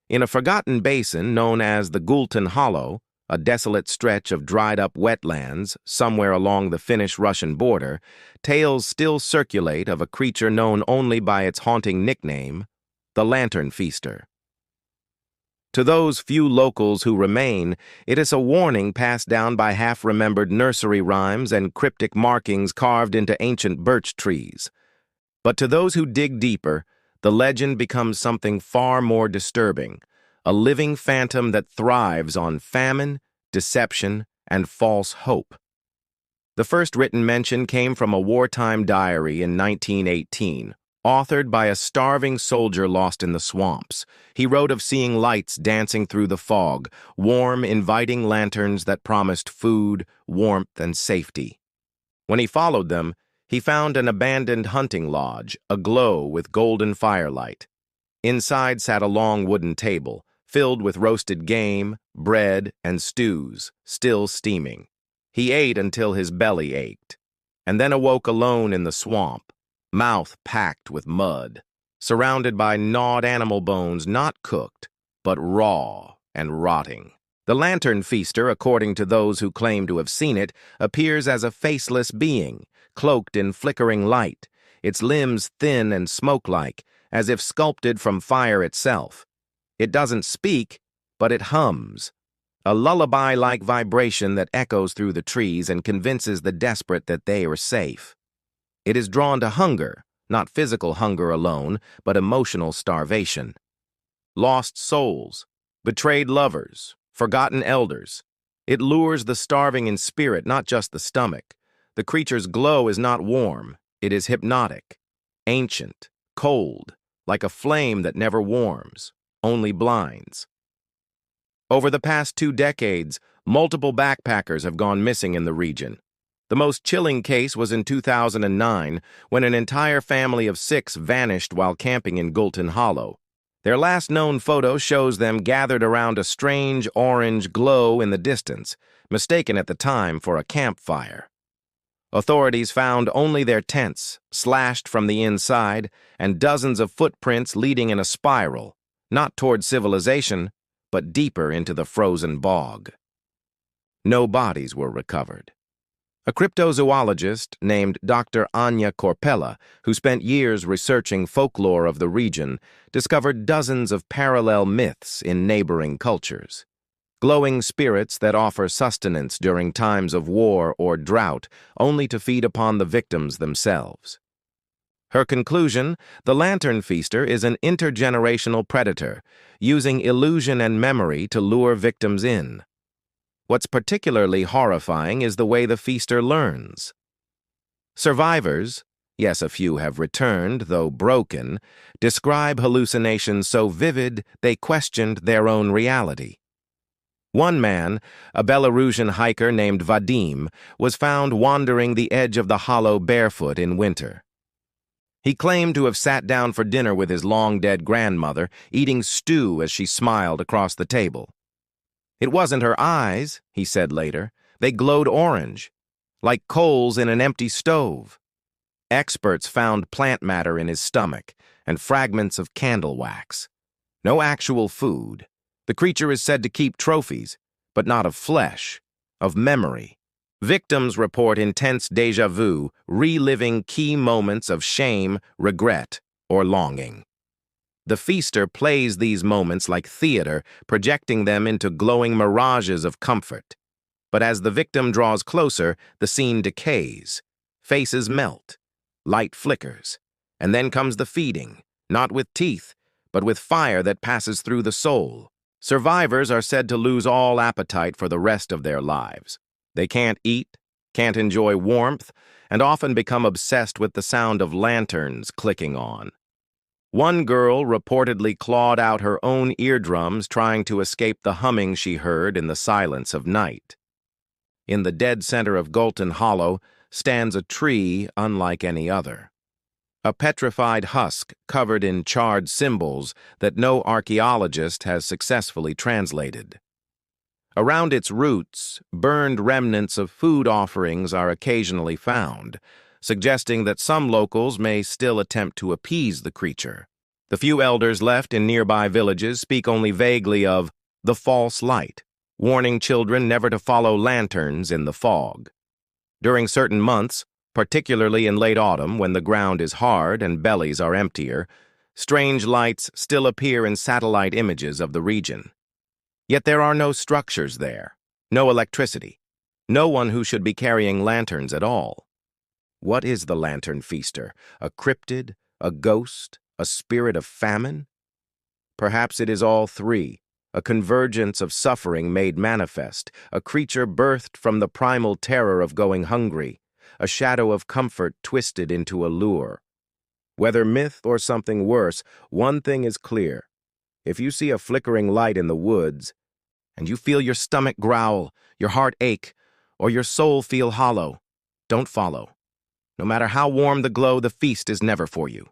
In a forgotten basin known as the Gulten Hollow, a desolate stretch of dried-up wetlands somewhere along the Finnish-Russian border, tales still circulate of a creature known only by its haunting nickname, the Lantern Feaster. To those few locals who remain, it is a warning passed down by half-remembered nursery rhymes and cryptic markings carved into ancient birch trees. But to those who dig deeper, the legend becomes something far more disturbing, a living phantom that thrives on famine, deception, and false hope. The first written mention came from a wartime diary in 1918, authored by a starving soldier lost in the swamps. He wrote of seeing lights dancing through the fog, warm, inviting lanterns that promised food, warmth, and safety. When he followed them, he found an abandoned hunting lodge, aglow with golden firelight. Inside sat a long wooden table, filled with roasted game, bread, and stews, still steaming. He ate until his belly ached, and then awoke alone in the swamp, mouth packed with mud, surrounded by gnawed animal bones not cooked, but raw and rotting. The Lantern Feaster, according to those who claim to have seen it, appears as a faceless being, cloaked in flickering light, its limbs thin and smoke-like, as if sculpted from fire itself. It doesn't speak, but it hums, a lullaby-like vibration that echoes through the trees and convinces the desperate that they are safe. It is drawn to hunger, not physical hunger alone, but emotional starvation. Lost souls, betrayed lovers, forgotten elders. It lures the starving in spirit, not just the stomach. The creature's glow is not warm, it is hypnotic, ancient, cold, like a flame that never warms, only blinds. Over the past 2 decades, multiple backpackers have gone missing in the region. The most chilling case was in 2009, when an entire family of 6 vanished while camping in Gulten Hollow. Their last known photo shows them gathered around a strange orange glow in the distance, mistaken at the time for a campfire. Authorities found only their tents, slashed from the inside, and dozens of footprints leading in a spiral, not toward civilization, but deeper into the frozen bog. No bodies were recovered. A cryptozoologist named Dr. Anya Corpella, who spent years researching folklore of the region, discovered dozens of parallel myths in neighboring cultures. Glowing spirits that offer sustenance during times of war or drought, only to feed upon the victims themselves. Her conclusion, the Lantern Feaster is an intergenerational predator, using illusion and memory to lure victims in. What's particularly horrifying is the way the feaster learns. Survivors, yes, a few have returned, though broken, describe hallucinations so vivid they questioned their own reality. One man, a Belarusian hiker named Vadim, was found wandering the edge of the hollow barefoot in winter. He claimed to have sat down for dinner with his long-dead grandmother, eating stew as she smiled across the table. It wasn't her eyes, he said later. They glowed orange, like coals in an empty stove. Experts found plant matter in his stomach and fragments of candle wax. No actual food. The creature is said to keep trophies, but not of flesh, of memory. Victims report intense déjà vu, reliving key moments of shame, regret, or longing. The feaster plays these moments like theater, projecting them into glowing mirages of comfort. But as the victim draws closer, the scene decays. Faces melt, light flickers, and then comes the feeding, not with teeth, but with fire that passes through the soul. Survivors are said to lose all appetite for the rest of their lives. They can't eat, can't enjoy warmth, and often become obsessed with the sound of lanterns clicking on. One girl reportedly clawed out her own eardrums trying to escape the humming she heard in the silence of night. In the dead center of Gulten Hollow stands a tree unlike any other. A petrified husk covered in charred symbols that no archaeologist has successfully translated. Around its roots, burned remnants of food offerings are occasionally found, suggesting that some locals may still attempt to appease the creature. The few elders left in nearby villages speak only vaguely of the false light, warning children never to follow lanterns in the fog. During certain months, particularly in late autumn when the ground is hard and bellies are emptier, strange lights still appear in satellite images of the region. Yet there are no structures there, no electricity, no one who should be carrying lanterns at all. What is the lantern feaster? A cryptid? A ghost? A spirit of famine? Perhaps it is all three, a convergence of suffering made manifest, a creature birthed from the primal terror of going hungry, a shadow of comfort twisted into a lure. Whether myth or something worse, one thing is clear. If you see a flickering light in the woods, and you feel your stomach growl, your heart ache, or your soul feel hollow, don't follow. No matter how warm the glow, the feast is never for you.